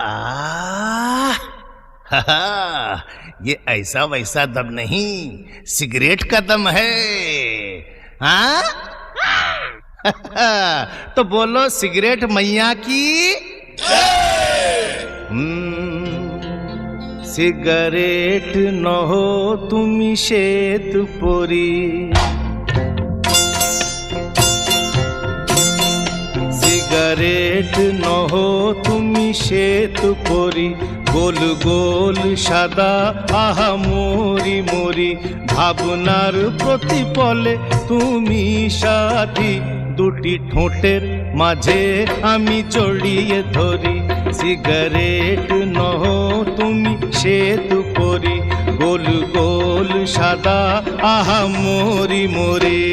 आह, ये ऐसा वैसा दम नहीं, सिगरेट का दम है। हाँ? तो बोलो सिगरेट मैया की। सिगरेट नहो तुमी श्वेत परी, সিগারেট নহ তুমি শ্বেত পরি, গোল গোল সাদা আহা মরি মরি, ভাবনার প্রতিপলে তুমি সাথী, দুটি ঠোঁটের মাঝে আমি জড়িয়ে ধরি। সিগারেট নহ তুমি শ্বেত পরি, গোল গোল সাদা আহা মরি মরি।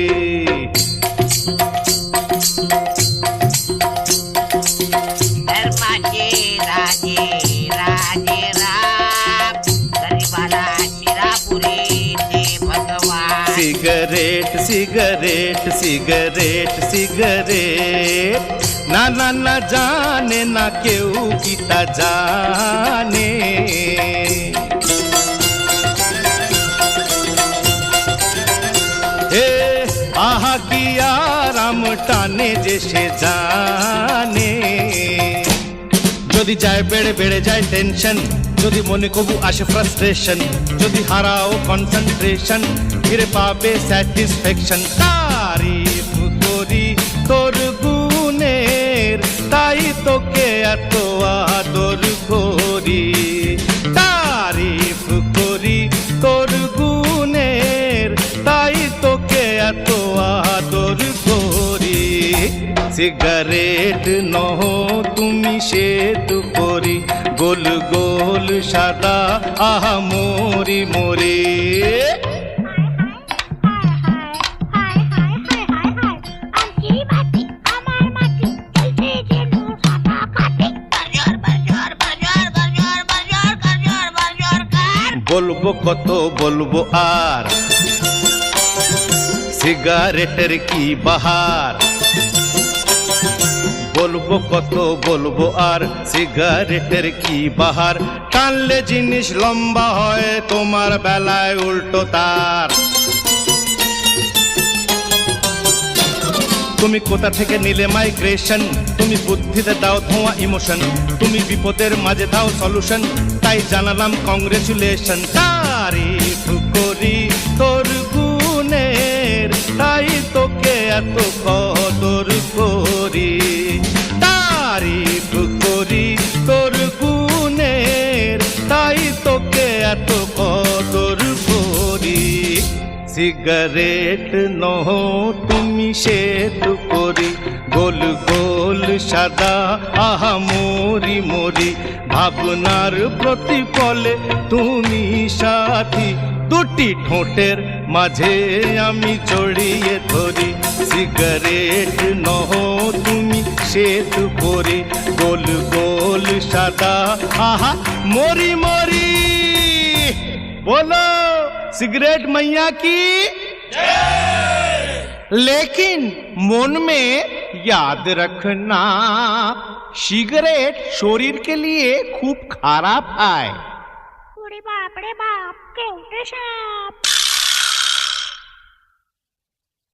सिगरेट सिगरेट सिगरेट सिगरेट, ना ना ना जाने ना केउ किता जाने। हे आहा की आराम टाने जे से जाने। যদি যায় বেড়ে বেড়ে যায় টেনশন, যদি মনে কবু আসে ফ্রাস্ট্রেশন, যদি হারাও কনসেন্ট্রেশন, ফিরে পাবে স্যাটিসফ্যাকশন। তারিফ করি তোর গুণের, তাই তোকে এত আদর করি। তারিফ করি তোর গুণের, তাই তোকে এত আদর করি। সিগারেট নহ তুমি শ্বেত পরি, গোল গোল সাদা আহা মরি মরি। বলবো কত বলবো আর, সিগারেটের কি বাহার। বলবো কত বলবো আর, সিগারেটের কি বাহার। টানলে জিনিস লম্বা হয়, তোমার বেলায় উল্টো তার। তুমি কোথা থেকে নিলে মাইগ্রেশন, তুমি বুদ্ধিতে দাও ধোঁয়া ইমোশন, তুমি বিপদের মাঝে দাও সলিউশন, তাই জানালাম কংগ্রেচুলেশন। তারিফ করি তোর গুণের, তাই তোকে এত কদর করি। তারিফ করি তোর গুণের, তাই তোকে এত কদর করি। সিগারেট নহ তুমি শ্বেত পরি, গোল গোল সাদা আহা মরি মরি, ভাবনার প্রতিপলে তুমি সাথী, দুটি ঠোঁটের মাঝে আমি জড়িয়ে ধরি। সিগারেট নহ তুমি শ্বেত পরি, গোল গোল সাদা আহা মরি মরি। बोलो सिगरेट मैया की जय। लेकिन मन में याद रखना, सिगरेट शरीर के लिए खूब खराब है। बाप रे बाप, केवटे साप।